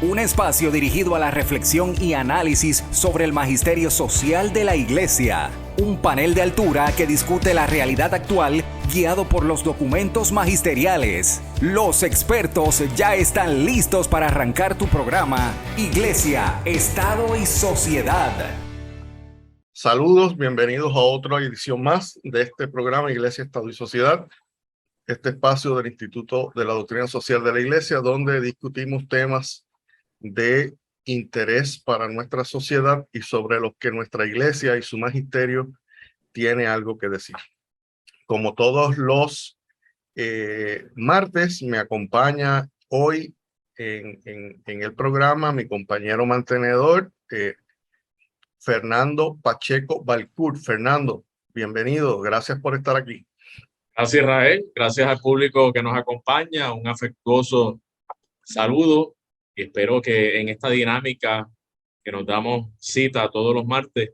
Un espacio dirigido a la reflexión y análisis sobre el magisterio social de la Iglesia. Un panel de altura que discute la realidad actual guiado por los documentos magisteriales. Los expertos ya están listos para arrancar tu programa Iglesia, Estado y Sociedad. Saludos, bienvenidos a otra edición más de este programa Iglesia, Estado y Sociedad. Este espacio del Instituto de la Doctrina Social de la Iglesia, donde discutimos temas de interés para nuestra sociedad y sobre los que nuestra iglesia y su magisterio tiene algo que decir. Como todos los martes, me acompaña hoy en el programa mi compañero mantenedor, Fernando Pacheco Balcour. Fernando, bienvenido, gracias por estar aquí. Gracias, Israel. Gracias al público que nos acompaña. Un afectuoso saludo y espero que en esta dinámica que nos damos cita todos los martes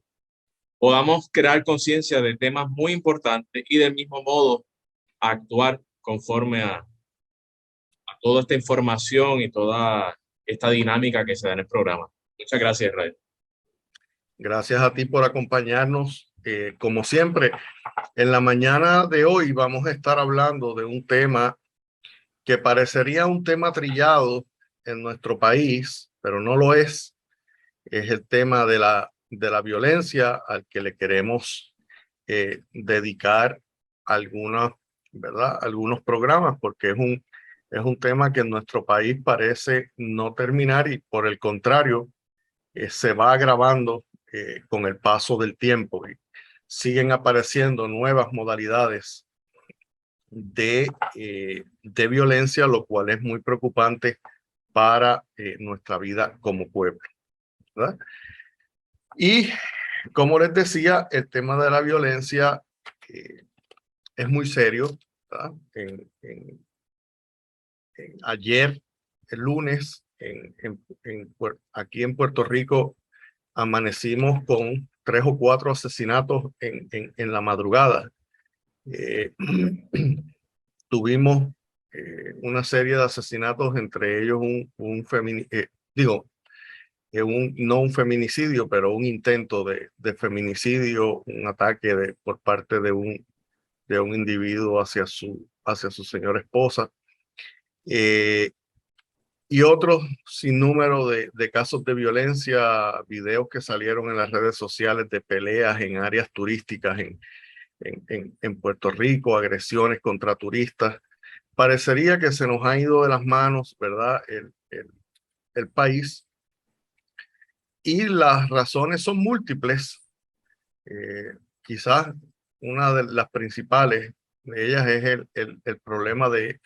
podamos crear conciencia de temas muy importantes y del mismo modo actuar conforme a toda esta información y toda esta dinámica que se da en el programa. Muchas gracias, Israel. Gracias a ti por acompañarnos. Como siempre, en la mañana de hoy vamos a estar hablando de un tema que parecería un tema trillado en nuestro país, pero no lo es. Es el tema de la violencia al que le queremos dedicar algunos programas, porque es un tema que en nuestro país parece no terminar y por el contrario se va agravando con el paso del tiempo y siguen apareciendo nuevas modalidades de violencia, lo cual es muy preocupante para nuestra vida como pueblo, ¿verdad? Y como les decía, el tema de la violencia es muy serio, ¿verdad? Ayer, el lunes, aquí en Puerto Rico, amanecimos con 3 o 4 asesinatos en la madrugada. Tuvimos una serie de asesinatos, entre ellos no un feminicidio, pero un intento de feminicidio, un ataque por parte de un individuo hacia su señora esposa, y otros sinnúmero de casos de violencia, videos que salieron en las redes sociales de peleas en áreas turísticas en Puerto Rico, agresiones contra turistas. Parecería que se nos ha ido de las manos, ¿verdad?, el país. Y las razones son múltiples. Quizás una de las principales de ellas es el problema de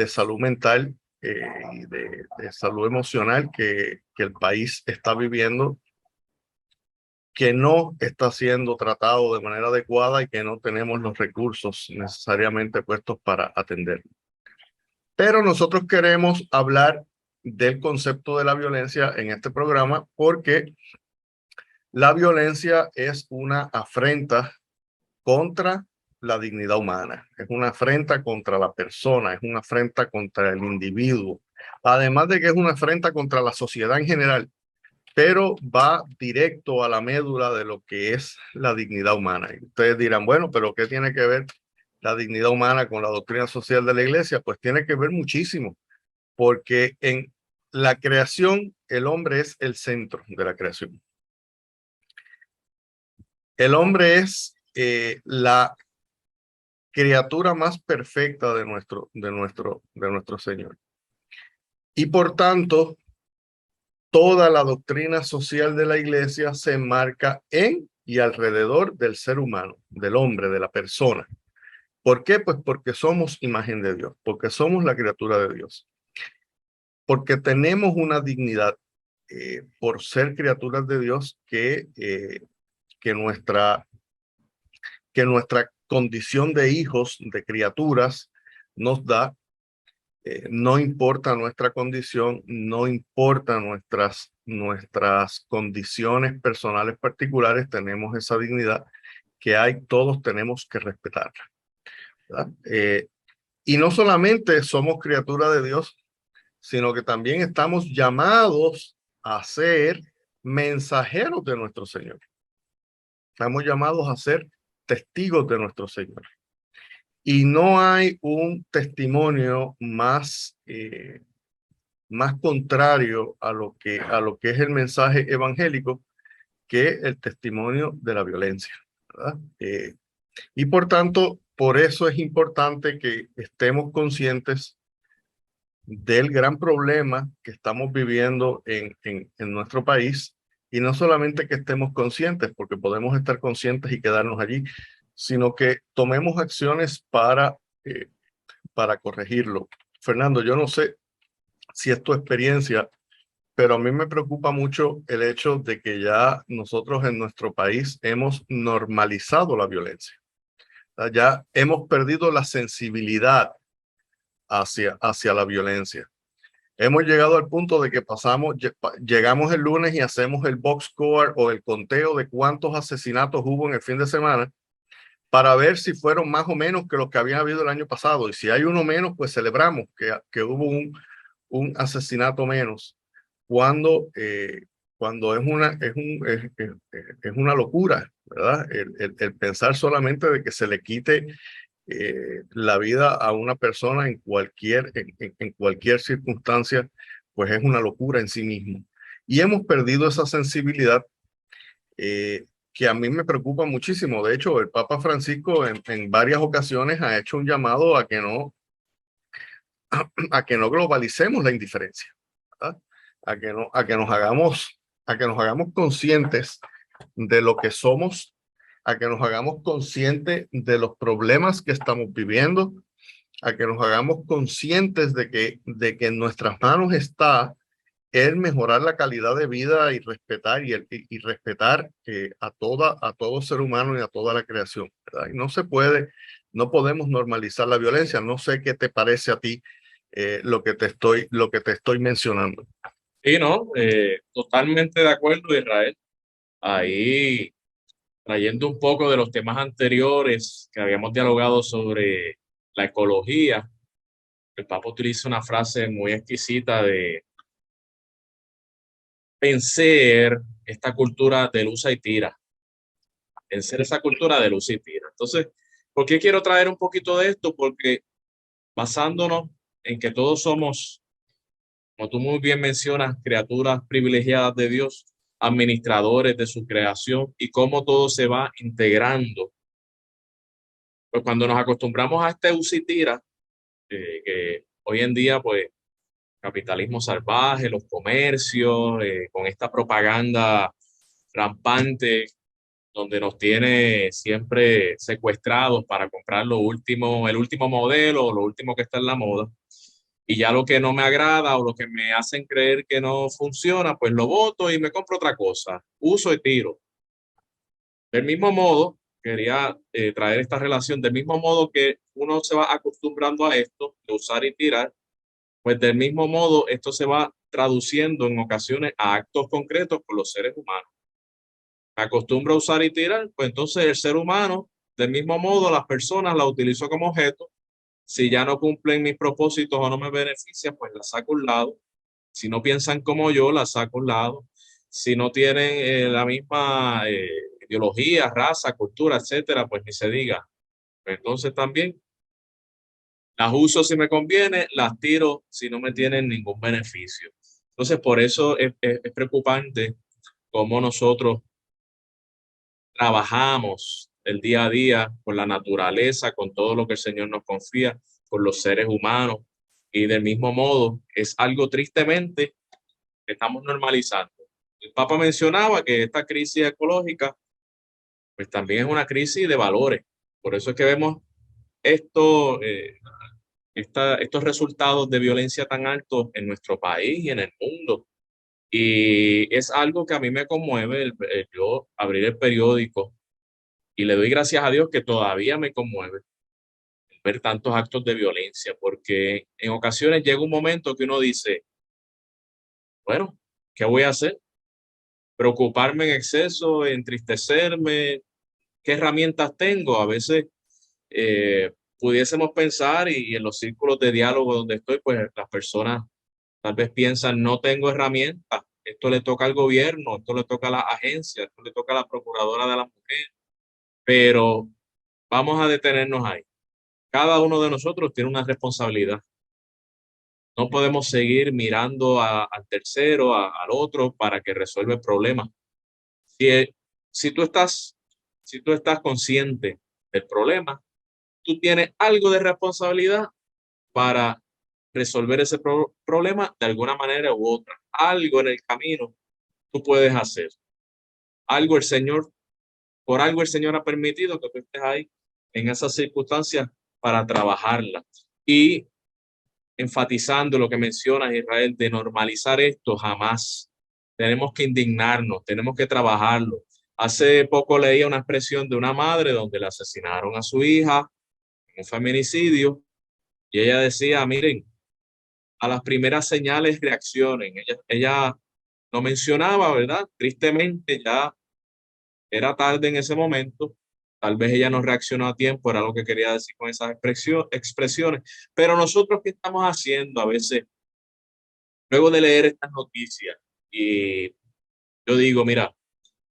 salud mental y de salud emocional que el país está viviendo, que no está siendo tratado de manera adecuada y que no tenemos los recursos necesariamente puestos para atender. Pero nosotros queremos hablar del concepto de la violencia en este programa porque la violencia es una afrenta contra la dignidad humana, es una afrenta contra la persona, es una afrenta contra el individuo, además de que es una afrenta contra la sociedad en general, pero va directo a la médula de lo que es la dignidad humana. Y ustedes dirán, bueno, pero ¿qué tiene que ver la dignidad humana con la doctrina social de la Iglesia? Pues tiene que ver muchísimo, porque en la creación el hombre es el centro de la creación. El hombre es la criatura más perfecta de nuestro Señor. Y por tanto, toda la doctrina social de la Iglesia se enmarca en y alrededor del ser humano, del hombre, de la persona. ¿Por qué? Pues porque somos imagen de Dios, porque somos la criatura de Dios, porque tenemos una dignidad por ser criaturas de Dios que nuestra condición de hijos, de criaturas, nos da. No importa nuestra condición, no importa nuestras condiciones personales particulares, tenemos esa dignidad que todos tenemos que respetarla, ¿verdad? Y no solamente somos criaturas de Dios, sino que también estamos llamados a ser mensajeros de nuestro Señor. Estamos llamados a ser testigos de nuestro Señor. Y no hay un testimonio más contrario a lo que es el mensaje evangélico que el testimonio de la violencia, ¿verdad? Y por tanto, por eso es importante que estemos conscientes del gran problema que estamos viviendo en nuestro país, y no solamente que estemos conscientes, porque podemos estar conscientes y quedarnos allí, sino que tomemos acciones para corregirlo. Fernando, yo no sé si es tu experiencia, pero a mí me preocupa mucho el hecho de que ya nosotros en nuestro país hemos normalizado la violencia. Ya hemos perdido la sensibilidad hacia la violencia. Hemos llegado al punto de que llegamos el lunes y hacemos el box score o el conteo de cuántos asesinatos hubo en el fin de semana para ver si fueron más o menos que los que habían habido el año pasado. Y si hay uno menos, pues celebramos que hubo un asesinato menos. Cuando es una locura, ¿verdad? El pensar solamente de que se le quite la vida a una persona en cualquier circunstancia, pues es una locura en sí mismo. Y hemos perdido esa sensibilidad que a mí me preocupa muchísimo. De hecho, el Papa Francisco en varias ocasiones ha hecho un llamado a que no globalicemos la indiferencia, ¿verdad? A que nos hagamos conscientes de lo que somos, a que nos hagamos conscientes de los problemas que estamos viviendo, a que nos hagamos conscientes de que en nuestras manos está el mejorar la calidad de vida y respetar respetar a todo ser humano y a toda la creación, ¿verdad? Y no podemos normalizar la violencia. No sé qué te parece a ti lo que te estoy mencionando. Sí, no, totalmente de acuerdo, Israel. Ahí, trayendo un poco de los temas anteriores que habíamos dialogado sobre la ecología, el Papa utiliza una frase muy exquisita de vencer esta cultura de usa y tira, vencer esa cultura de usa y tira. Entonces, ¿por qué quiero traer un poquito de esto? Porque basándonos en que todos somos, como tú muy bien mencionas, criaturas privilegiadas de Dios, administradores de su creación, y cómo todo se va integrando. Pues cuando nos acostumbramos a este usa y tira, que hoy en día, pues, capitalismo salvaje, los comercios, con esta propaganda rampante, donde nos tiene siempre secuestrados para comprar el último modelo, lo último que está en la moda. Y ya lo que no me agrada o lo que me hacen creer que no funciona, pues lo boto y me compro otra cosa. Uso y tiro. Del mismo modo, quería traer esta relación, del mismo modo que uno se va acostumbrando a esto, de usar y tirar, pues del mismo modo esto se va traduciendo en ocasiones a actos concretos con los seres humanos. Me acostumbro a usar y tirar, pues entonces el ser humano, del mismo modo, las personas la utilizo como objeto. Si ya no cumplen mis propósitos o no me benefician, pues la saco a un lado. Si no piensan como yo, la saco a un lado. Si no tienen la misma ideología, raza, cultura, etcétera, pues ni se diga. Pues entonces también las uso si me conviene, las tiro si no me tienen ningún beneficio. Entonces, por eso es preocupante cómo nosotros trabajamos el día a día con la naturaleza, con todo lo que el Señor nos confía, con los seres humanos. Y del mismo modo, es algo tristemente que estamos normalizando. El Papa mencionaba que esta crisis ecológica, pues también es una crisis de valores. Por eso es que vemos esto, estos resultados de violencia tan altos en nuestro país y en el mundo. Y es algo que a mí me conmueve yo abrir el periódico, y le doy gracias a Dios que todavía me conmueve ver tantos actos de violencia, porque en ocasiones llega un momento que uno dice, bueno, ¿qué voy a hacer? Preocuparme en exceso, entristecerme, ¿qué herramientas tengo? A veces pudiésemos pensar, y en los círculos de diálogo donde estoy, pues las personas Tal vez piensan, no tengo herramientas, esto le toca al gobierno, esto le toca a la agencia, esto le toca a la procuradora de la mujer, pero vamos a detenernos ahí. Cada uno de nosotros tiene una responsabilidad. No podemos seguir mirando al tercero, al otro, para que resuelva el problema. Si, si tú estás, si tú estás consciente del problema, tú tienes algo de responsabilidad para resolver ese problema de alguna manera u otra. Algo en el camino tú puedes hacer. Algo el Señor, por algo el Señor ha permitido que tú estés ahí en esas circunstancias para trabajarla. Y enfatizando lo que menciona Israel de normalizar esto, jamás. Tenemos que indignarnos, tenemos que trabajarlo. Hace poco leía una expresión de una madre donde le asesinaron a su hija en un feminicidio y ella decía, miren, a las primeras señales reaccionen. Ella lo mencionaba, ¿verdad? Tristemente ya era tarde en ese momento. Tal vez ella no reaccionó a tiempo, era lo que quería decir con esas expresiones. Pero nosotros, ¿qué estamos haciendo a veces? Luego de leer estas noticias, y yo digo, mira,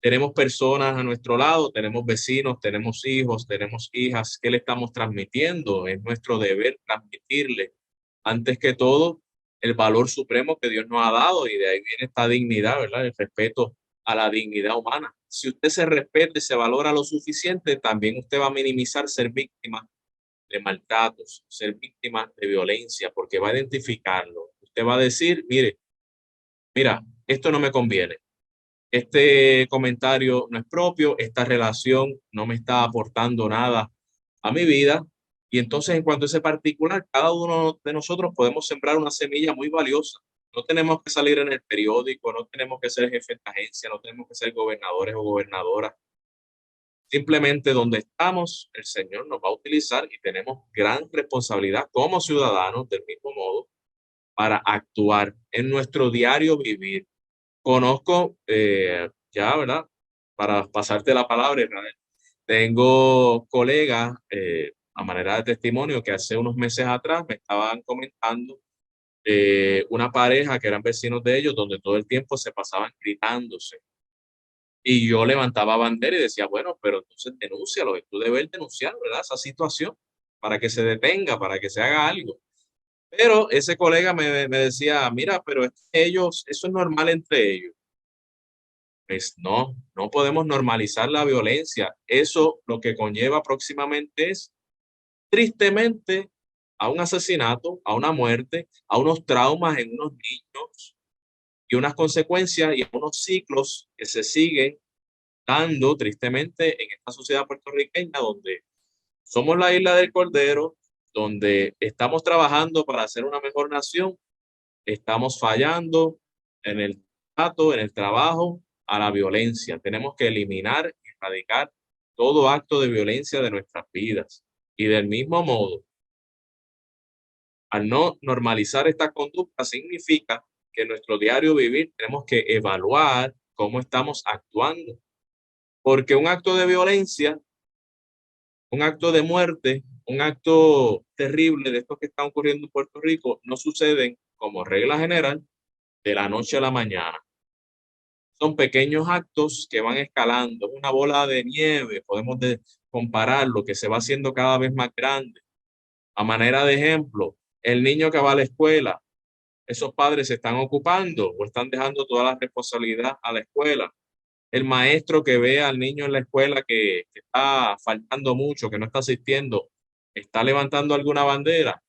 tenemos personas a nuestro lado, tenemos vecinos, tenemos hijos, tenemos hijas, ¿qué le estamos transmitiendo? Es nuestro deber transmitirle, antes que todo, el valor supremo que Dios nos ha dado, y de ahí viene esta dignidad, ¿verdad? El respeto a la dignidad humana. Si usted se respeta y se valora lo suficiente, también usted va a minimizar ser víctima de maltratos, ser víctima de violencia, porque va a identificarlo. Usted va a decir, mira, esto no me conviene. Este comentario no es propio, esta relación no me está aportando nada a mi vida. Y entonces, en cuanto a ese particular, cada uno de nosotros podemos sembrar una semilla muy valiosa. No tenemos que salir en el periódico, no tenemos que ser jefes de agencia, no tenemos que ser gobernadores o gobernadoras. Simplemente donde estamos, el Señor nos va a utilizar y tenemos gran responsabilidad como ciudadanos del mismo modo para actuar en nuestro diario vivir. Conozco, ya, ¿verdad? Para pasarte la palabra, Israel. Tengo colegas, a manera de testimonio, que hace unos meses atrás me estaban comentando una pareja que eran vecinos de ellos, donde todo el tiempo se pasaban gritándose. Y yo levantaba bandera y decía, bueno, pero entonces denúncialo, tú debes denunciar, ¿verdad? Esa situación para que se detenga, para que se haga algo. Pero ese colega me decía, mira, pero es que ellos, eso es normal entre ellos. Pues no, no podemos normalizar la violencia. Eso lo que conlleva próximamente es, tristemente, a un asesinato, a una muerte, a unos traumas en unos niños y unas consecuencias y a unos ciclos que se siguen dando tristemente en esta sociedad puertorriqueña donde somos la isla del Cordero, donde estamos trabajando para ser una mejor nación, estamos fallando en el trato, en el trabajo, a la violencia. Tenemos que eliminar y erradicar todo acto de violencia de nuestras vidas. Y del mismo modo, al no normalizar esta conducta, significa que en nuestro diario vivir tenemos que evaluar cómo estamos actuando. Porque un acto de violencia, un acto de muerte, un acto terrible de estos que están ocurriendo en Puerto Rico, no suceden como regla general de la noche a la mañana. Son pequeños actos que van escalando, una bola de nieve, podemos comparar lo que se va haciendo cada vez más grande. A manera de ejemplo, el niño que va a la escuela, esos padres se están ocupando o están dejando toda la responsabilidad a la escuela. El maestro que ve al niño en la escuela que está faltando mucho, que no está asistiendo, está levantando alguna bandera.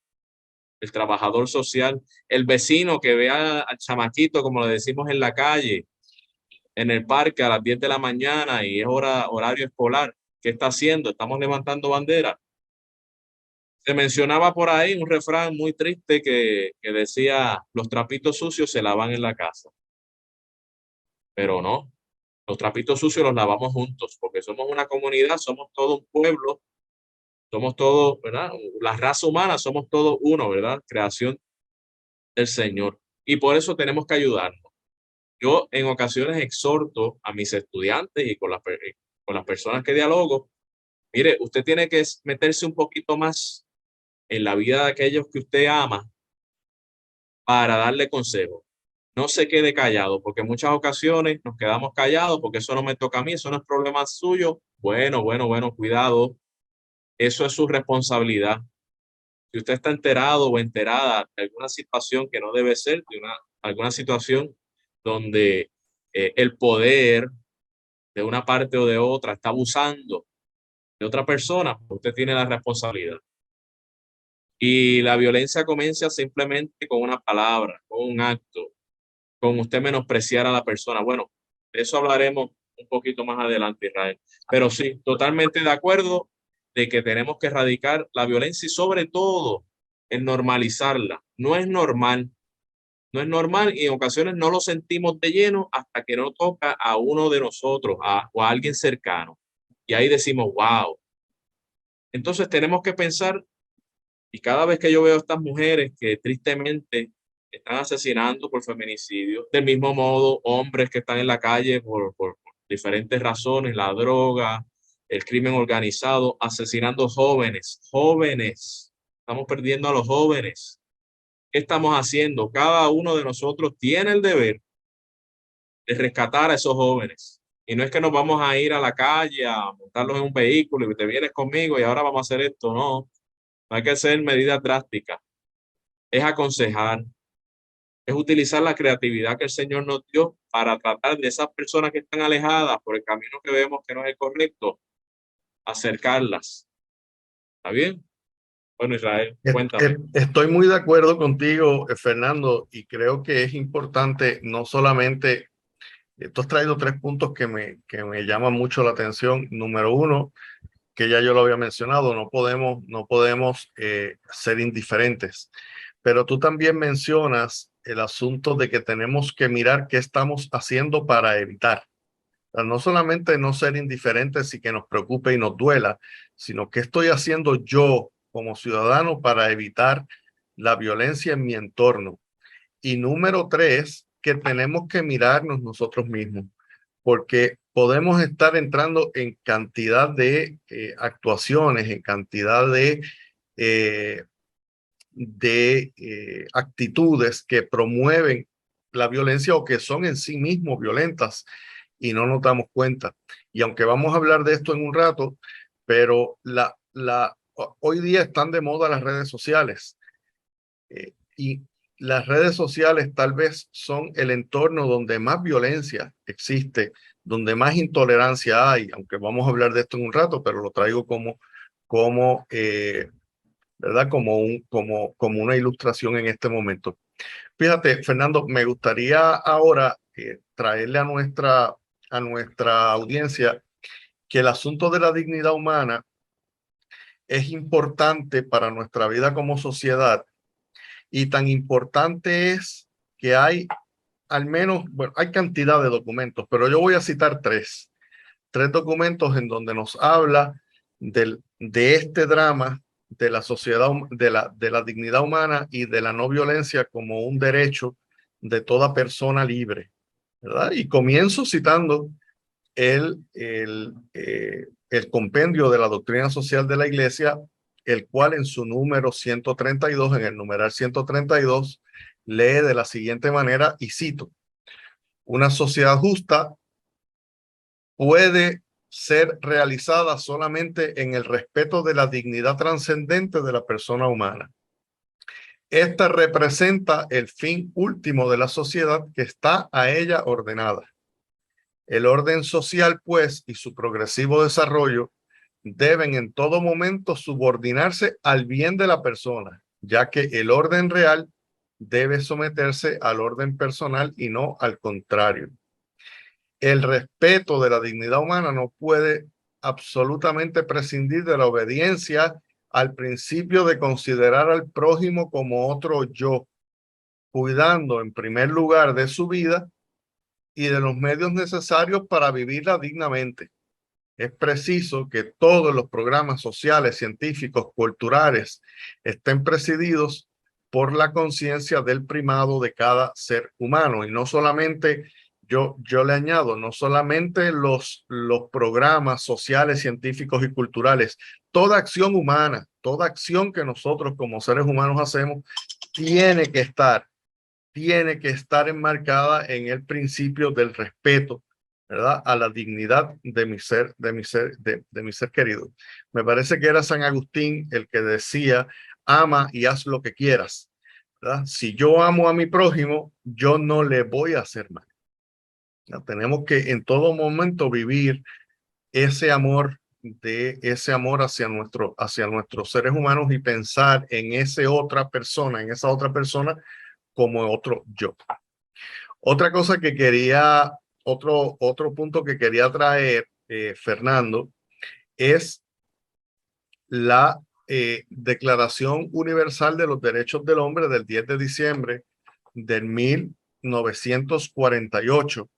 El trabajador social, el vecino que ve al chamaquito, como le decimos en la calle, en el parque a las 10 de la mañana y es horario escolar. ¿Qué está haciendo? Estamos levantando bandera. Se mencionaba por ahí un refrán muy triste que decía, los trapitos sucios se lavan en la casa. Pero no, los trapitos sucios los lavamos juntos, porque somos una comunidad, somos todo un pueblo, somos todos, ¿verdad? La raza humana, somos todos uno, ¿verdad? Creación del Señor. Y por eso tenemos que ayudarnos. Yo en ocasiones exhorto a mis estudiantes y con las personas que dialogo, mire, usted tiene que meterse un poquito más en la vida de aquellos que usted ama para darle consejo. No se quede callado, porque en muchas ocasiones nos quedamos callados porque eso no me toca a mí, eso no es problema suyo. Bueno, cuidado. Eso es su responsabilidad. Si usted está enterado o enterada de alguna situación que no debe ser, alguna situación donde el poder de una parte o de otra está abusando de otra persona, pues usted tiene la responsabilidad. Y la violencia comienza simplemente con una palabra, con un acto, con usted menospreciar a la persona. Bueno, de eso hablaremos un poquito más adelante, Israel. Pero sí, totalmente de acuerdo de que tenemos que erradicar la violencia y sobre todo en normalizarla. No es normal, no es normal y en ocasiones no lo sentimos de lleno hasta que no toca a uno de nosotros o a alguien cercano. Y ahí decimos, wow. Entonces tenemos que pensar, y cada vez que yo veo a estas mujeres que tristemente están asesinando por feminicidio, del mismo modo, hombres que están en la calle por diferentes razones, la droga, el crimen organizado, asesinando jóvenes, jóvenes. Estamos perdiendo a los jóvenes. ¿Qué estamos haciendo? Cada uno de nosotros tiene el deber de rescatar a esos jóvenes. Y no es que nos vamos a ir a la calle a montarlos en un vehículo y te vienes conmigo y ahora vamos a hacer esto. No, no hay que hacer medidas drásticas. Es aconsejar, es utilizar la creatividad que el Señor nos dio para tratar de esas personas que están alejadas por el camino que vemos que no es el correcto, acercarlas. ¿Está bien? Bueno, Israel, cuéntame. Estoy muy de acuerdo contigo, Fernando, y creo que es importante no solamente, tú has traído 3 puntos que me llaman mucho la atención. Número uno, que ya yo lo había mencionado, no podemos ser indiferentes. Pero tú también mencionas el asunto de que tenemos que mirar qué estamos haciendo para evitar. O sea, no solamente no ser indiferentes y que nos preocupe y nos duela, sino qué estoy haciendo yo como ciudadano para evitar la violencia en mi entorno. Y número 3, que tenemos que mirarnos nosotros mismos, porque podemos estar entrando en cantidad de actuaciones, en cantidad eh, de actitudes que promueven la violencia o que son en sí mismos violentas y no nos damos cuenta. Y aunque vamos a hablar de esto en un rato, pero hoy día están de moda las redes sociales y las redes sociales tal vez son el entorno donde más violencia existe, donde más intolerancia hay, aunque vamos a hablar de esto en un rato, pero lo traigo como ¿verdad? Como una ilustración en este momento. Fíjate, Fernando, me gustaría ahora traerle a nuestra audiencia que el asunto de la dignidad humana es importante para nuestra vida como sociedad y tan importante es que hay al menos, bueno, hay cantidad de documentos, pero yo voy a citar tres documentos en donde nos habla de este drama de la sociedad, de la dignidad humana y de la no violencia como un derecho de toda persona libre, ¿verdad? Y comienzo citando el compendio de la doctrina social de la Iglesia, el cual en su número 132, en el numeral 132, lee de la siguiente manera, y cito: una sociedad justa puede ser realizada solamente en el respeto de la dignidad trascendente de la persona humana. Esta representa el fin último de la sociedad que está a ella ordenada. El orden social, pues, y su progresivo desarrollo deben en todo momento subordinarse al bien de la persona, ya que el orden real debe someterse al orden personal y no al contrario. El respeto de la dignidad humana no puede absolutamente prescindir de la obediencia al principio de considerar al prójimo como otro yo, cuidando en primer lugar de su vida y de los medios necesarios para vivirla dignamente. Es preciso que todos los programas sociales, científicos, culturales estén presididos por la conciencia del primado de cada ser humano y no solamente, yo le añado, no solamente los programas sociales, científicos y culturales, toda acción humana, toda acción que nosotros como seres humanos hacemos tiene que estar tiene que estar enmarcada en el principio del respeto, ¿verdad? A la dignidad de mi ser, de mi ser querido. Me parece que era San Agustín el que decía, ama y haz lo que quieras, ¿verdad? Si yo amo a mi prójimo, yo no le voy a hacer mal. ¿No? Tenemos que en todo momento vivir ese amor, ese amor hacia nuestros seres humanos y pensar en esa otra persona como otro yo. Otra cosa que quería, otro punto que quería traer, Fernando, es la Declaración Universal de los Derechos del Hombre del 10 de diciembre del 1948,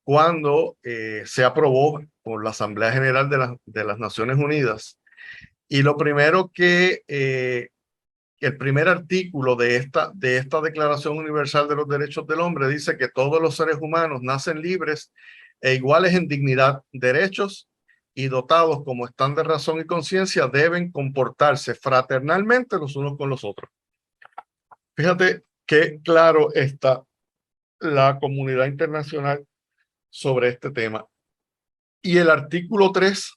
cuando se aprobó por la Asamblea General de las Naciones Unidas. Y lo primero el primer artículo de esta Declaración Universal de los Derechos del Hombre dice que todos los seres humanos nacen libres e iguales en dignidad, derechos y dotados como están de razón y conciencia, deben comportarse fraternalmente los unos con los otros. Fíjate qué claro está la comunidad internacional sobre este tema. Y el artículo 3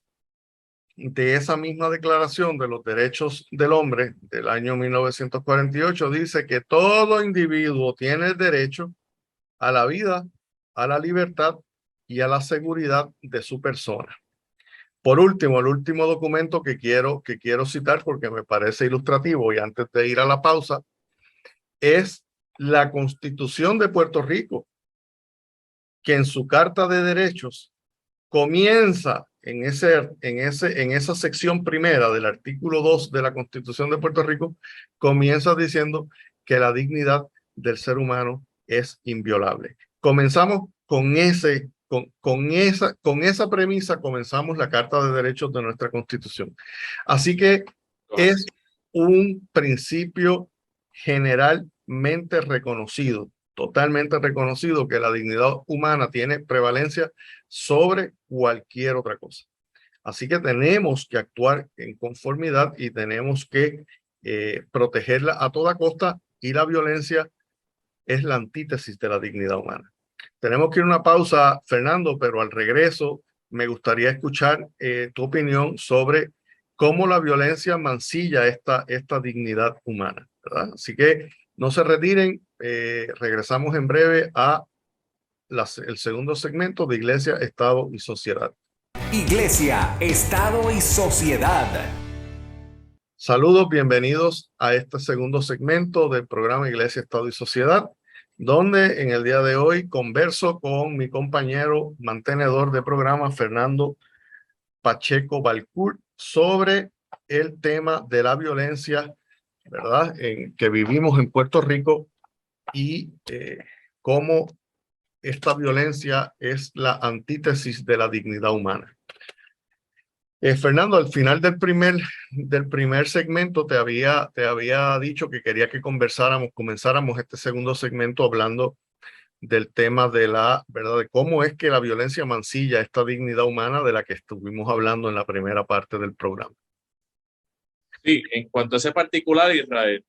de esa misma Declaración de los Derechos del Hombre del año 1948 dice que todo individuo tiene el derecho a la vida, a la libertad y a la seguridad de su persona. Por último, el último documento que quiero citar porque me parece ilustrativo y antes de ir a la pausa, es la Constitución de Puerto Rico, que en su Carta de Derechos comienza en esa sección primera del artículo 2 de la Constitución de Puerto Rico, comienza diciendo que la dignidad del ser humano es inviolable. Comenzamos con esa premisa, comenzamos la Carta de Derechos de nuestra Constitución. Así que es un principio generalmente reconocido, totalmente reconocido, que la dignidad humana tiene prevalencia sobre cualquier otra cosa. Así que tenemos que actuar en conformidad y tenemos que protegerla a toda costa, y la violencia es la antítesis de la dignidad humana. Tenemos que ir a una pausa, Fernando, pero al regreso me gustaría escuchar tu opinión sobre cómo la violencia mancilla esta dignidad humana, ¿verdad? Así que no se retiren, regresamos en breve a el segundo segmento de Iglesia, Estado y Sociedad. Iglesia, Estado y Sociedad. Saludos, bienvenidos a este segundo segmento del programa Iglesia, Estado y Sociedad, donde en el día de hoy converso con mi compañero mantenedor de programa, Fernando Pacheco Balcourt, sobre el tema de la violencia, ¿verdad?, que vivimos en Puerto Rico, y cómo esta violencia es la antítesis de la dignidad humana. Fernando, al final del primer segmento te había dicho que quería que comenzáramos este segundo segmento hablando del tema de ¿verdad?, de cómo es que la violencia mancilla esta dignidad humana de la que estuvimos hablando en la primera parte del programa. Sí, en cuanto a ese particular, Israel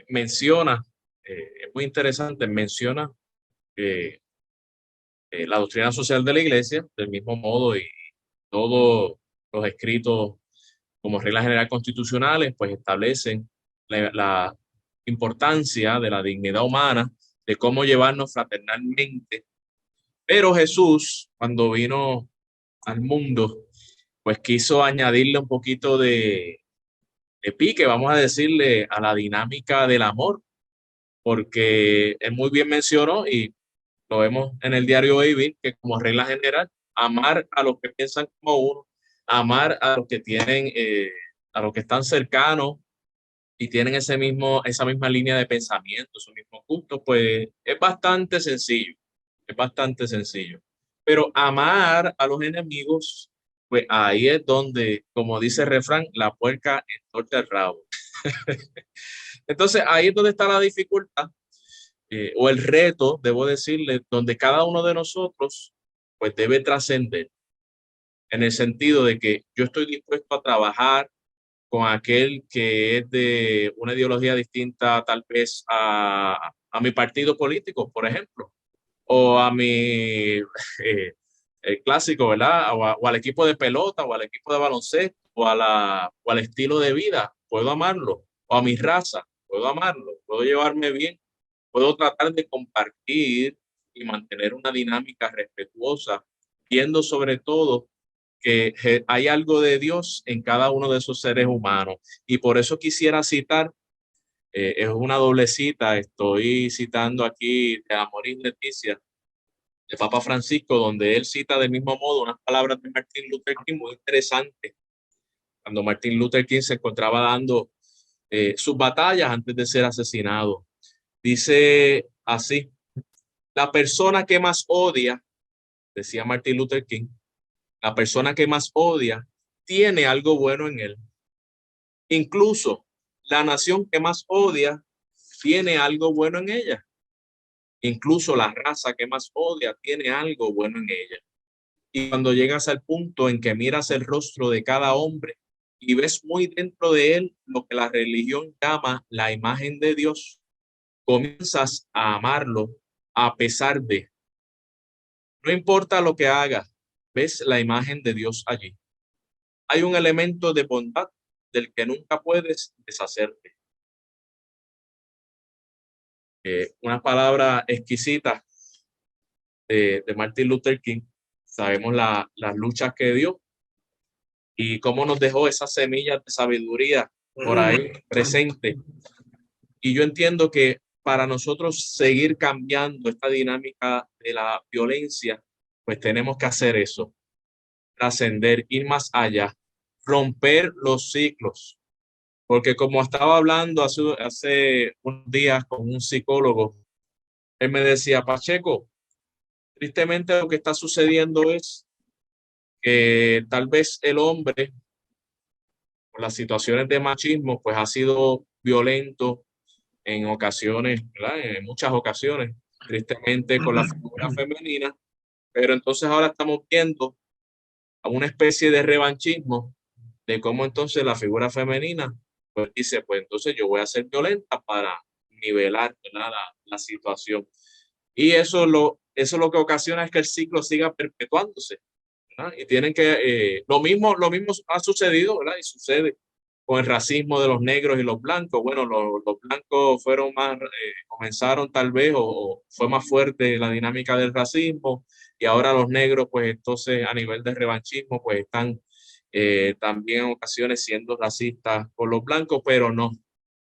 menciona, es muy interesante, menciona la doctrina social de la Iglesia, del mismo modo, y todos los escritos como reglas generales constitucionales, pues establecen la importancia de la dignidad humana, de cómo llevarnos fraternalmente. Pero Jesús, cuando vino al mundo, pues quiso añadirle un poquito de pique, vamos a decirle, a la dinámica del amor, porque él muy bien mencionó, y lo vemos en el diario vivir, que como regla general, amar a los que piensan como uno, amar a los que tienen, a los que están cercanos y tienen esa misma línea de pensamiento, esos mismos gustos, pues es bastante sencillo, es bastante sencillo. Pero amar a los enemigos, pues ahí es donde, como dice el refrán, la puerca entorcha el rabo. Entonces ahí es donde está la dificultad, o el reto, debo decirle, donde cada uno de nosotros pues debe trascender, en el sentido de que yo estoy dispuesto a trabajar con aquel que es de una ideología distinta tal vez a mi partido político, por ejemplo, o a mi el clásico, ¿verdad? O al equipo de pelota, o al equipo de baloncesto, o al estilo de vida, puedo amarlo, o a mi raza, puedo amarlo, puedo llevarme bien, puedo tratar de compartir y mantener una dinámica respetuosa, viendo sobre todo que hay algo de Dios en cada uno de esos seres humanos. Y por eso quisiera citar, es una doble cita, estoy citando aquí de Amoris Leticia, de Papa Francisco, donde él cita del mismo modo unas palabras de Martin Luther King muy interesantes, cuando Martin Luther King se encontraba dando sus batallas antes de ser asesinado. Dice así: la persona que más odia, decía Martin Luther King, la persona que más odia tiene algo bueno en él. Incluso la nación que más odia tiene algo bueno en ella. Incluso la raza que más odia tiene algo bueno en ella. Y cuando llegas al punto en que miras el rostro de cada hombre y ves muy dentro de él lo que la religión llama la imagen de Dios, comienzas a amarlo a pesar de, no importa lo que haga, ves la imagen de Dios allí. Hay un elemento de bondad del que nunca puedes deshacerte. Una palabra exquisita de Martin Luther King. Sabemos las luchas que dio y cómo nos dejó esas semillas de sabiduría por ahí presente. Y yo entiendo que para nosotros seguir cambiando esta dinámica de la violencia, pues tenemos que hacer eso, trascender, ir más allá, romper los ciclos. Porque como estaba hablando hace unos días con un psicólogo, él me decía: Pacheco, tristemente lo que está sucediendo es que tal vez el hombre, por las situaciones de machismo, pues ha sido violento en ocasiones, ¿verdad? En muchas ocasiones, tristemente con la figura femenina, pero entonces ahora estamos viendo a una especie de revanchismo de cómo entonces la figura femenina pues dice: pues entonces yo voy a ser violenta para nivelar, ¿verdad? La situación. Y eso lo que ocasiona es que el ciclo siga perpetuándose, ¿verdad? Y tienen que, lo mismo ha sucedido, ¿verdad? Y sucede con el racismo de los negros y los blancos. Bueno, los blancos fueron más, comenzaron tal vez, o fue más fuerte la dinámica del racismo, y ahora los negros, pues entonces a nivel de revanchismo, pues están también en ocasiones siendo racistas con los blancos, pero no.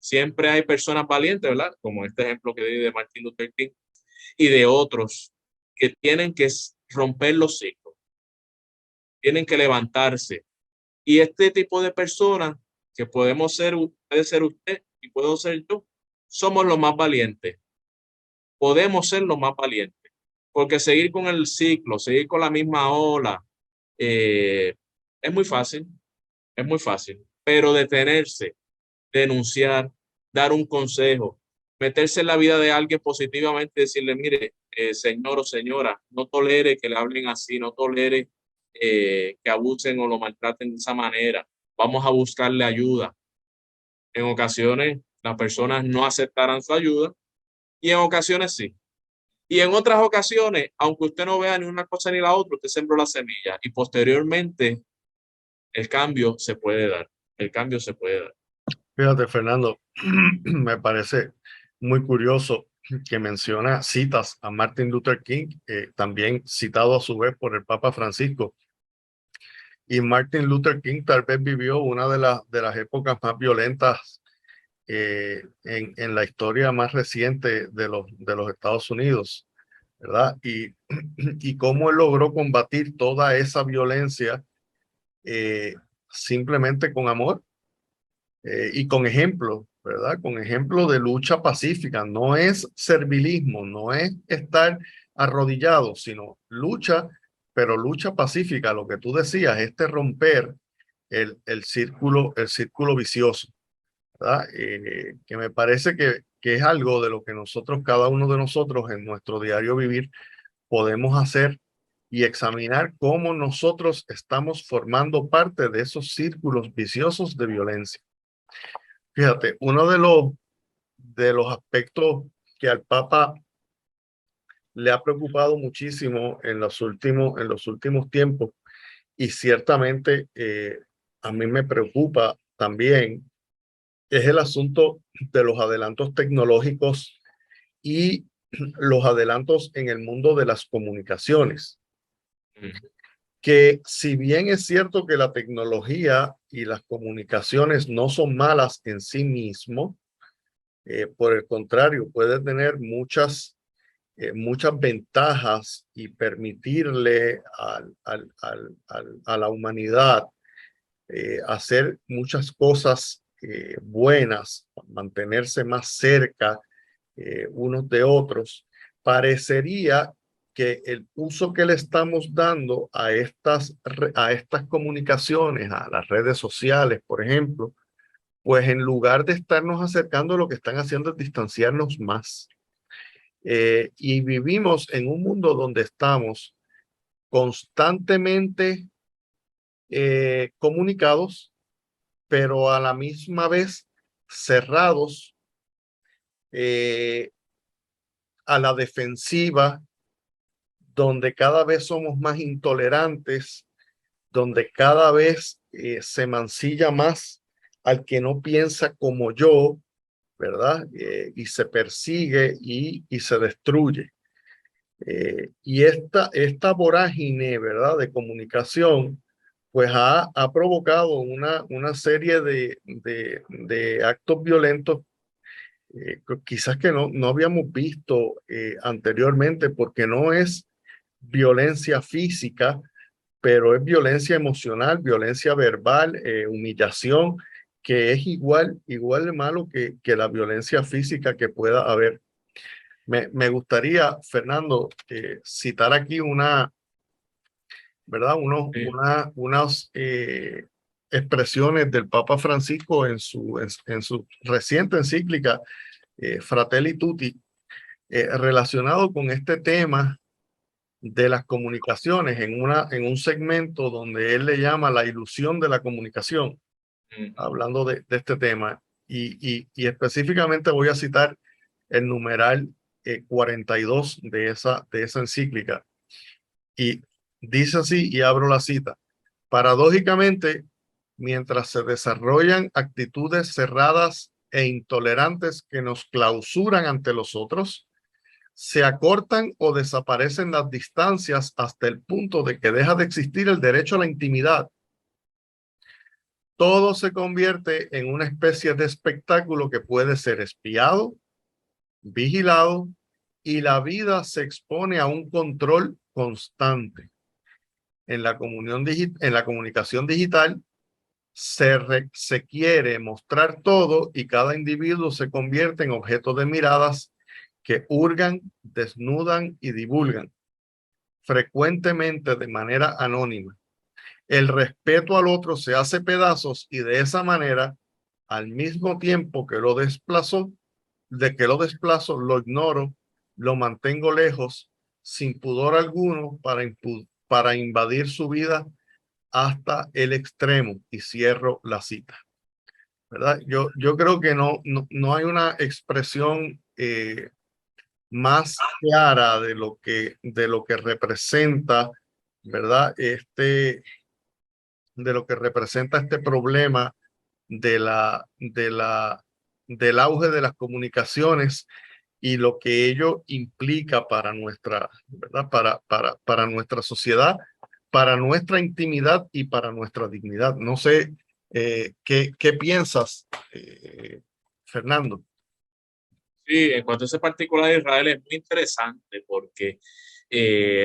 Siempre hay personas valientes, ¿verdad? Como este ejemplo que di de Martin Luther King y de otros que tienen que romper los ciclos, tienen que levantarse. Y este tipo de personas que podemos ser, puede ser usted y puedo ser yo, somos los más valientes. Podemos ser los más valientes. Porque seguir con el ciclo, seguir con la misma ola, eh, es muy fácil, es muy fácil. Pero detenerse, denunciar, dar un consejo, meterse en la vida de alguien positivamente, decirle: mire, señor o señora, no tolere que le hablen así, no tolere que abusen o lo maltraten de esa manera. Vamos a buscarle ayuda. En ocasiones las personas no aceptarán su ayuda y en ocasiones sí. Y en otras ocasiones, aunque usted no vea ni una cosa ni la otra, usted sembró la semilla y posteriormente el cambio se puede dar. El cambio se puede dar. Fíjate, Fernando, me parece muy curioso que menciona citas a Martin Luther King, también citado a su vez por el Papa Francisco. Y Martin Luther King tal vez vivió una de las épocas más violentas en la historia más reciente de los Estados Unidos, ¿verdad? Y cómo él logró combatir toda esa violencia eh, simplemente con amor y con ejemplo, ¿verdad? Con ejemplo de lucha pacífica. No es servilismo, no es estar arrodillado, sino lucha, pero lucha pacífica. Lo que tú decías, este romper el círculo vicioso, ¿verdad? Que me parece que es algo de lo que nosotros, cada uno de nosotros en nuestro diario vivir, podemos hacer y examinar cómo nosotros estamos formando parte de esos círculos viciosos de violencia. Fíjate, uno de los aspectos que al Papa le ha preocupado muchísimo en los últimos tiempos, y ciertamente a mí me preocupa también, es el asunto de los adelantos tecnológicos y los adelantos en el mundo de las comunicaciones. Que si bien es cierto que la tecnología y las comunicaciones no son malas en sí mismo, por el contrario, puede tener muchas ventajas y permitirle a la humanidad hacer muchas cosas buenas, mantenerse más cerca unos de otros. Parecería que el uso que le estamos dando a estas comunicaciones, a las redes sociales, por ejemplo, pues en lugar de estarnos acercando, lo que están haciendo es distanciarnos más. Y vivimos en un mundo donde estamos constantemente comunicados, pero a la misma vez cerrados, a la defensiva, donde cada vez somos más intolerantes, donde cada vez se mancilla más al que no piensa como yo, ¿verdad? Y se persigue y se destruye. Y esta vorágine, ¿verdad?, de comunicación, pues ha provocado una serie de actos violentos, quizás que no habíamos visto anteriormente, porque no es violencia física, pero es violencia emocional, violencia verbal, humillación, que es igual de malo que la violencia física que pueda haber. Me gustaría, Fernando, citar aquí ¿verdad? Unas expresiones del Papa Francisco en su reciente encíclica Fratelli Tutti, relacionado con este tema de las comunicaciones, en un segmento donde él le llama la ilusión de la comunicación, hablando de este tema. Y específicamente voy a citar el numeral 42 de esa encíclica. Y dice así, y abro la cita: paradójicamente, mientras se desarrollan actitudes cerradas e intolerantes que nos clausuran ante los otros, se acortan o desaparecen las distancias hasta el punto de que deja de existir el derecho a la intimidad. Todo se convierte en una especie de espectáculo que puede ser espiado, vigilado, y la vida se expone a un control constante. En la comunicación digital se quiere mostrar todo, y cada individuo se convierte en objeto de miradas que hurgan, desnudan y divulgan, frecuentemente de manera anónima. El respeto al otro se hace pedazos, y de esa manera, al mismo tiempo que lo desplazo, lo ignoro, lo mantengo lejos, sin pudor alguno, para invadir su vida hasta el extremo. Y cierro la cita. ¿Verdad? Yo creo que no hay una expresión más clara de lo que representa, ¿verdad? De lo que representa este problema del auge de las comunicaciones y lo que ello implica para nuestra, ¿verdad? Para nuestra sociedad, para nuestra intimidad y para nuestra dignidad. No sé qué piensas, Fernando. Sí, en cuanto a ese particular de Israel es muy interesante porque,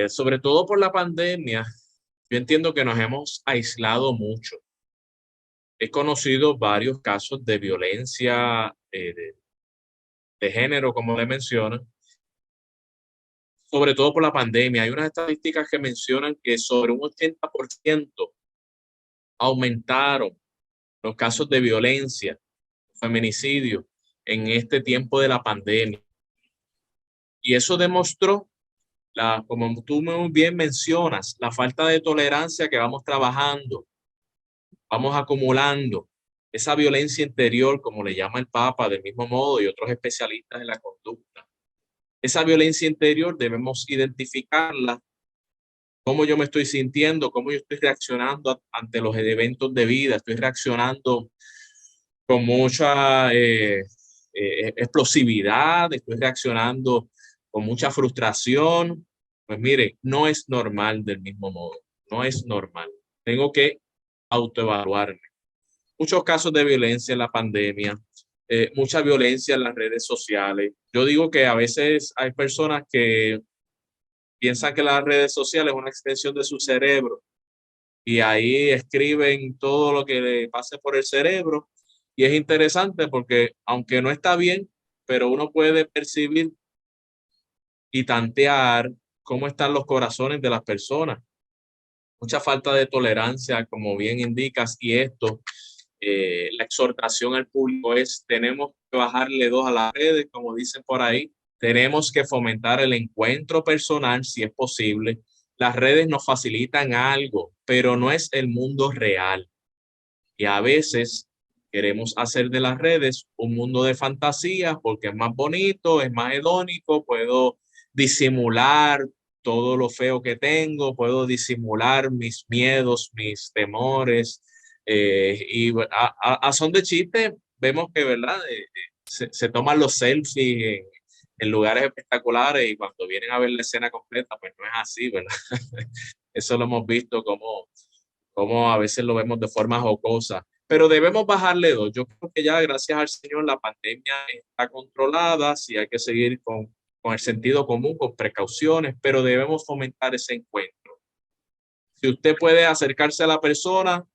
sobre todo por la pandemia, yo entiendo que nos hemos aislado mucho. He conocido varios casos de violencia de género, como le mencionan, sobre todo por la pandemia. Hay unas estadísticas que mencionan que sobre un 80% aumentaron los casos de violencia, feminicidio en este tiempo de la pandemia. Y eso demostró como tú muy bien mencionas, la falta de tolerancia que vamos trabajando, vamos acumulando, esa violencia interior, como le llama el Papa, del mismo modo, y otros especialistas en la conducta. Esa violencia interior debemos identificarla, cómo yo me estoy sintiendo, cómo yo estoy reaccionando ante los eventos de vida, estoy reaccionando con mucha explosividad, estoy reaccionando con mucha frustración. Pues mire, no es normal del mismo modo, no es normal. Tengo que autoevaluarme. Muchos casos de violencia en la pandemia, mucha violencia en las redes sociales. Yo digo que a veces hay personas que piensan que las redes sociales es una extensión de su cerebro y ahí escriben todo lo que le pase por el cerebro. Y es interesante porque aunque no está bien, pero uno puede percibir y tantear cómo están los corazones de las personas. Mucha falta de tolerancia, como bien indicas, y esto, la exhortación al público es, tenemos que bajarle dos a las redes, como dicen por ahí, tenemos que fomentar el encuentro personal si es posible. Las redes nos facilitan algo, pero no es el mundo real. Y a veces queremos hacer de las redes un mundo de fantasía porque es más bonito, es más hedónico, puedo disimular todo lo feo que tengo, puedo disimular mis miedos, mis temores. Y a son de chiste, vemos que, ¿verdad? Se toman los selfies en lugares espectaculares y cuando vienen a ver la escena completa, pues no es así, ¿verdad? Eso lo hemos visto como a veces lo vemos de forma jocosa, pero debemos bajarle dos. Yo creo que ya, gracias al Señor, la pandemia está controlada, sí hay que seguir con el sentido común, con precauciones, pero debemos fomentar ese encuentro. Si usted puede acercarse a la persona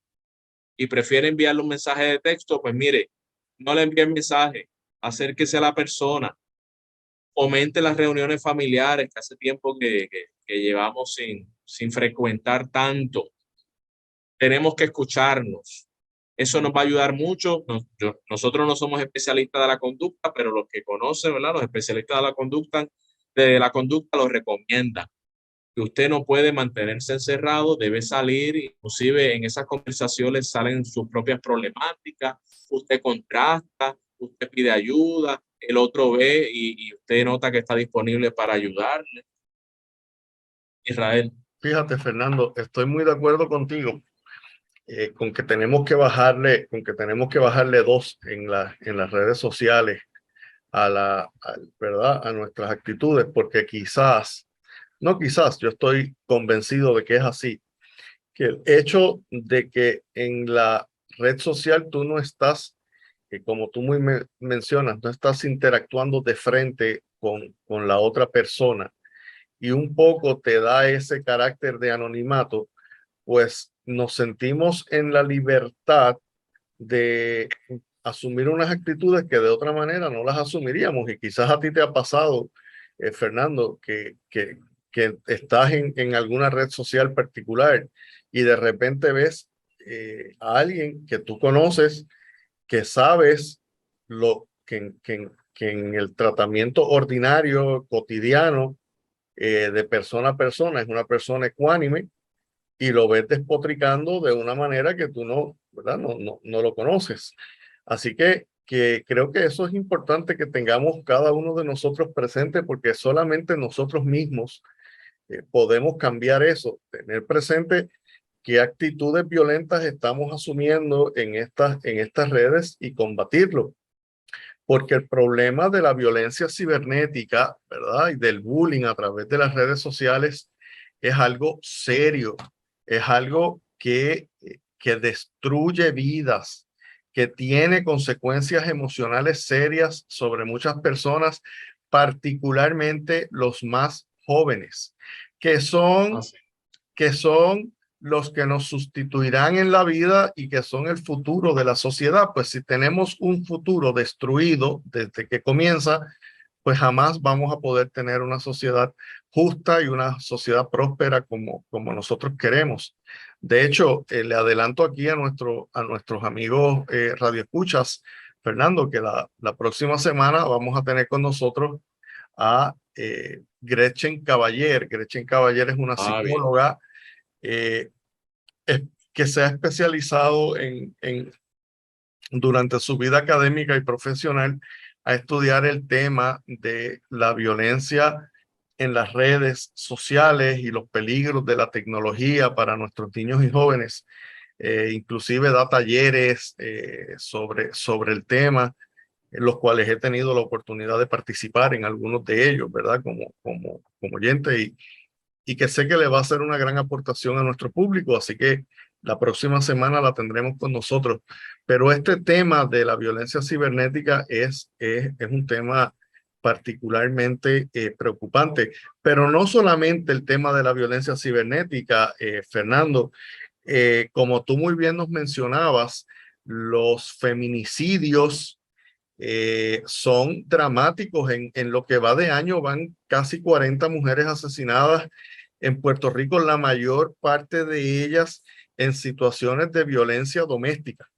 y prefiere enviarle un mensaje de texto, pues mire, no le envíe el mensaje, acérquese a la persona, fomente las reuniones familiares, que hace tiempo que llevamos sin frecuentar tanto. Tenemos que escucharnos. Eso nos va a ayudar mucho. Nosotros no somos especialistas de la conducta, pero los que conocen, ¿verdad? Los especialistas de la conducta los recomiendan. Que usted no puede mantenerse encerrado, debe salir, inclusive en esas conversaciones salen sus propias problemáticas, usted contrasta, usted pide ayuda, el otro ve y usted nota que está disponible para ayudarle. Israel. Fíjate, Fernando, estoy muy de acuerdo contigo. Con que tenemos que bajarle dos en las redes sociales ¿verdad? A nuestras actitudes, porque yo estoy convencido de que es así, que el hecho de que en la red social tú no estás, como tú muy mencionas, no estás interactuando de frente con la otra persona y un poco te da ese carácter de anonimato, pues nos sentimos en la libertad de asumir unas actitudes que de otra manera no las asumiríamos. Y quizás a ti te ha pasado, Fernando, que estás en alguna red social particular y de repente ves a alguien que tú conoces, que sabes que en el tratamiento ordinario, cotidiano, de persona a persona, es una persona ecuánime, y lo ves despotricando de una manera que tú no, ¿verdad? No lo conoces. Así que creo que eso es importante que tengamos cada uno de nosotros presente, porque solamente nosotros mismos podemos cambiar eso, tener presente qué actitudes violentas estamos asumiendo en estas redes y combatirlo. Porque el problema de la violencia cibernética, ¿verdad? Y del bullying a través de las redes sociales es algo serio, es algo que destruye vidas, que tiene consecuencias emocionales serias sobre muchas personas, particularmente los más jóvenes, que son, que son los que nos sustituirán en la vida y que son el futuro de la sociedad. Pues si tenemos un futuro destruido desde que comienza, pues jamás vamos a poder tener una sociedad justa y una sociedad próspera como nosotros queremos. De hecho, le adelanto aquí a nuestros amigos radioescuchas, Fernando, que la próxima semana vamos a tener con nosotros a Gretchen Caballer. Gretchen Caballer es una Bien. psicóloga que se ha especializado durante su vida académica y profesional a estudiar el tema de la violencia en las redes sociales y los peligros de la tecnología para nuestros niños y jóvenes. Inclusive da talleres sobre el tema, en los cuales he tenido la oportunidad de participar en algunos de ellos, ¿verdad? Como oyente, y que sé que le va a hacer una gran aportación a nuestro público, así que la próxima semana la tendremos con nosotros. Pero este tema de la violencia cibernética es un tema particularmente preocupante, pero no solamente el tema de la violencia cibernética, Fernando, como tú muy bien nos mencionabas, los feminicidios son dramáticos. En lo que va de año van casi 40 mujeres asesinadas en Puerto Rico, la mayor parte de ellas en situaciones de violencia doméstica,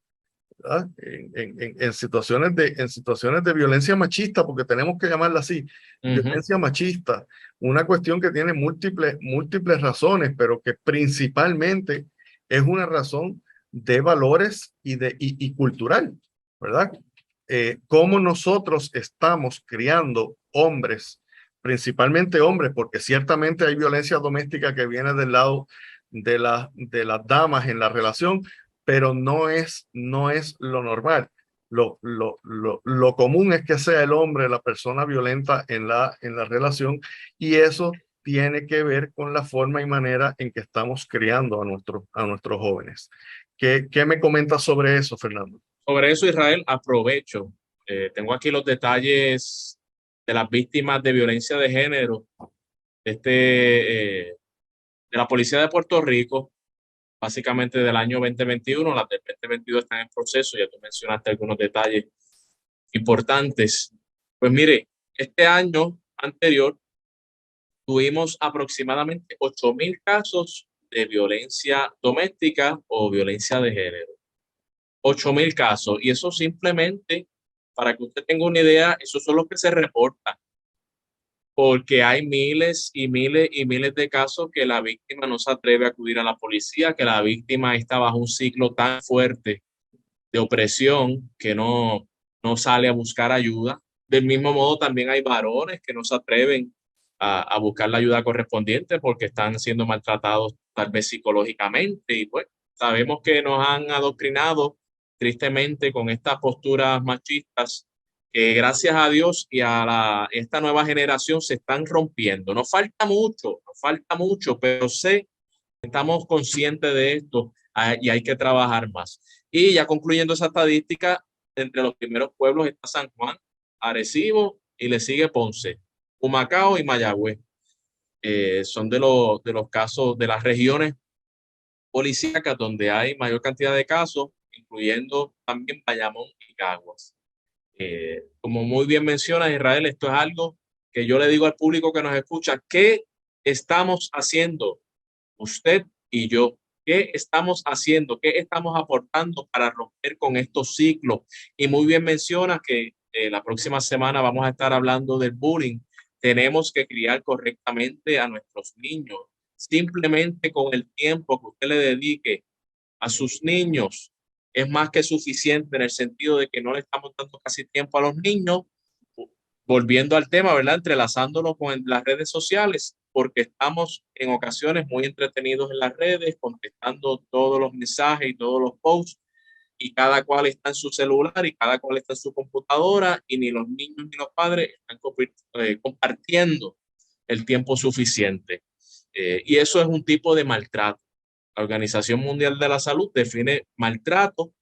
¿verdad? En situaciones de violencia machista, porque tenemos que llamarla así, violencia machista, una cuestión que tiene múltiples razones, pero que principalmente es una razón de valores y cultural, ¿verdad? Cómo nosotros estamos criando hombres, principalmente hombres, porque ciertamente hay violencia doméstica que viene del lado de las damas en la relación, pero no es lo normal. Lo común es que sea el hombre la persona violenta en la relación, y eso tiene que ver con la forma y manera en que estamos criando a nuestros jóvenes. ¿Qué me comentas sobre eso, Fernando? Sobre eso, Israel, aprovecho. Tengo aquí los detalles de las víctimas de violencia de género de la Policía de Puerto Rico, básicamente del año 2021. Las del 2022 están en proceso, ya tú mencionaste algunos detalles importantes. Pues mire, este año anterior tuvimos aproximadamente 8,000 casos de violencia doméstica o violencia de género. 8,000 casos. Y eso simplemente, para que usted tenga una idea, esos son los que se reportan. Porque hay miles y miles y miles de casos que la víctima no se atreve a acudir a la policía, que la víctima está bajo un ciclo tan fuerte de opresión que no sale a buscar ayuda. Del mismo modo, también hay varones que no se atreven a buscar la ayuda correspondiente porque están siendo maltratados tal vez psicológicamente. Y pues sabemos que nos han adoctrinado tristemente con estas posturas machistas que gracias a Dios y a esta nueva generación se están rompiendo. Nos falta mucho, pero estamos conscientes de esto y hay que trabajar más. Y ya concluyendo esa estadística, entre los primeros pueblos está San Juan, Arecibo y le sigue Ponce, Humacao y Mayagüez. Son de los casos de las regiones policíacas donde hay mayor cantidad de casos, incluyendo también Bayamón y Caguas. Como muy bien menciona Israel, esto es algo que yo le digo al público que nos escucha: ¿qué estamos haciendo usted y yo? ¿Qué estamos haciendo? ¿Qué estamos aportando para romper con estos ciclos? Y muy bien menciona que la próxima semana vamos a estar hablando del bullying. Tenemos que criar correctamente a nuestros niños. Simplemente con el tiempo que usted le dedique a sus niños es más que suficiente, en el sentido de que no le estamos dando casi tiempo a los niños. Volviendo al tema, ¿verdad? Entrelazándolo con las redes sociales, porque estamos en ocasiones muy entretenidos en las redes, contestando todos los mensajes y todos los posts, y cada cual está en su celular y cada cual está en su computadora, y ni los niños ni los padres están compartiendo el tiempo suficiente. Y eso es un tipo de maltrato. La Organización Mundial de la Salud define maltrato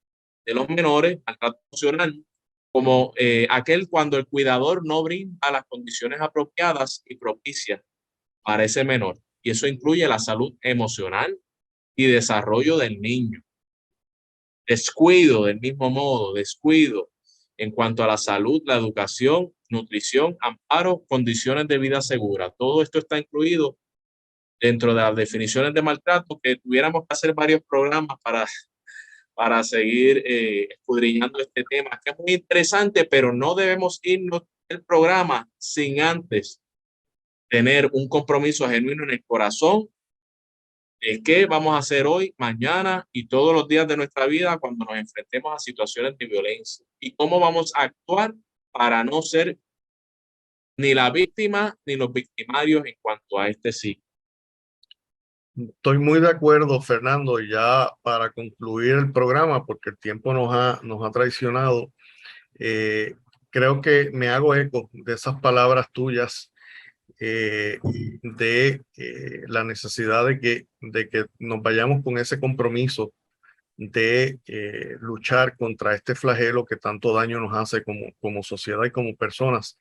de los menores, maltrato emocional, como aquel cuando el cuidador no brinda las condiciones apropiadas y propicias para ese menor. Y eso incluye la salud emocional y desarrollo del niño. Descuido, del mismo modo, descuido en cuanto a la salud, la educación, nutrición, amparo, condiciones de vida segura. Todo esto está incluido dentro de las definiciones de maltrato, que tuviéramos que hacer varios programas para seguir escudriñando este tema, que es muy interesante, pero no debemos irnos del programa sin antes tener un compromiso genuino en el corazón de qué vamos a hacer hoy, mañana y todos los días de nuestra vida cuando nos enfrentemos a situaciones de violencia y cómo vamos a actuar para no ser ni la víctima ni los victimarios en cuanto a este ciclo. Estoy muy de acuerdo, Fernando, y ya para concluir el programa, porque el tiempo nos ha traicionado, creo que me hago eco de esas palabras tuyas de la necesidad de que nos vayamos con ese compromiso de luchar contra este flagelo que tanto daño nos hace como sociedad y como personas.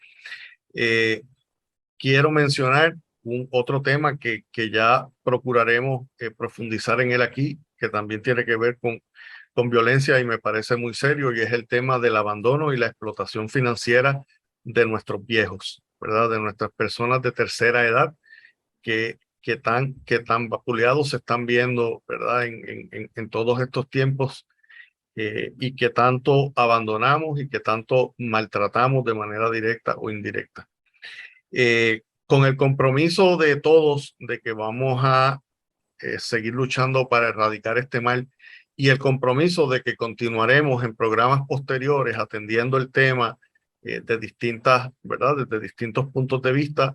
Quiero mencionar otro tema que ya procuraremos profundizar en él aquí, que también tiene que ver con violencia y me parece muy serio, y es el tema del abandono y la explotación financiera de nuestros viejos, ¿verdad? De nuestras personas de tercera edad que tan vapuleados se están viendo, ¿verdad? En todos estos tiempos y que tanto abandonamos y que tanto maltratamos de manera directa o indirecta. Con el compromiso de todos de que vamos a seguir luchando para erradicar este mal y el compromiso de que continuaremos en programas posteriores atendiendo el tema de distintas, ¿verdad? Desde distintos puntos de vista,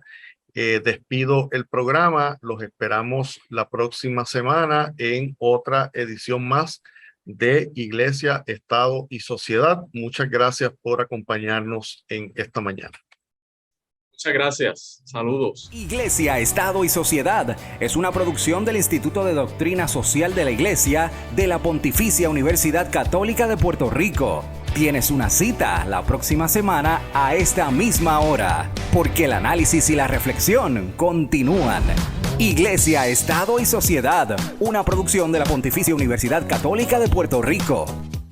despido el programa. Los esperamos la próxima semana en otra edición más de Iglesia, Estado y Sociedad. Muchas gracias por acompañarnos en esta mañana. Muchas gracias. Saludos. Iglesia, Estado y Sociedad es una producción del Instituto de Doctrina Social de la Iglesia de la Pontificia Universidad Católica de Puerto Rico. Tienes una cita la próxima semana a esta misma hora, porque el análisis y la reflexión continúan. Iglesia, Estado y Sociedad, una producción de la Pontificia Universidad Católica de Puerto Rico.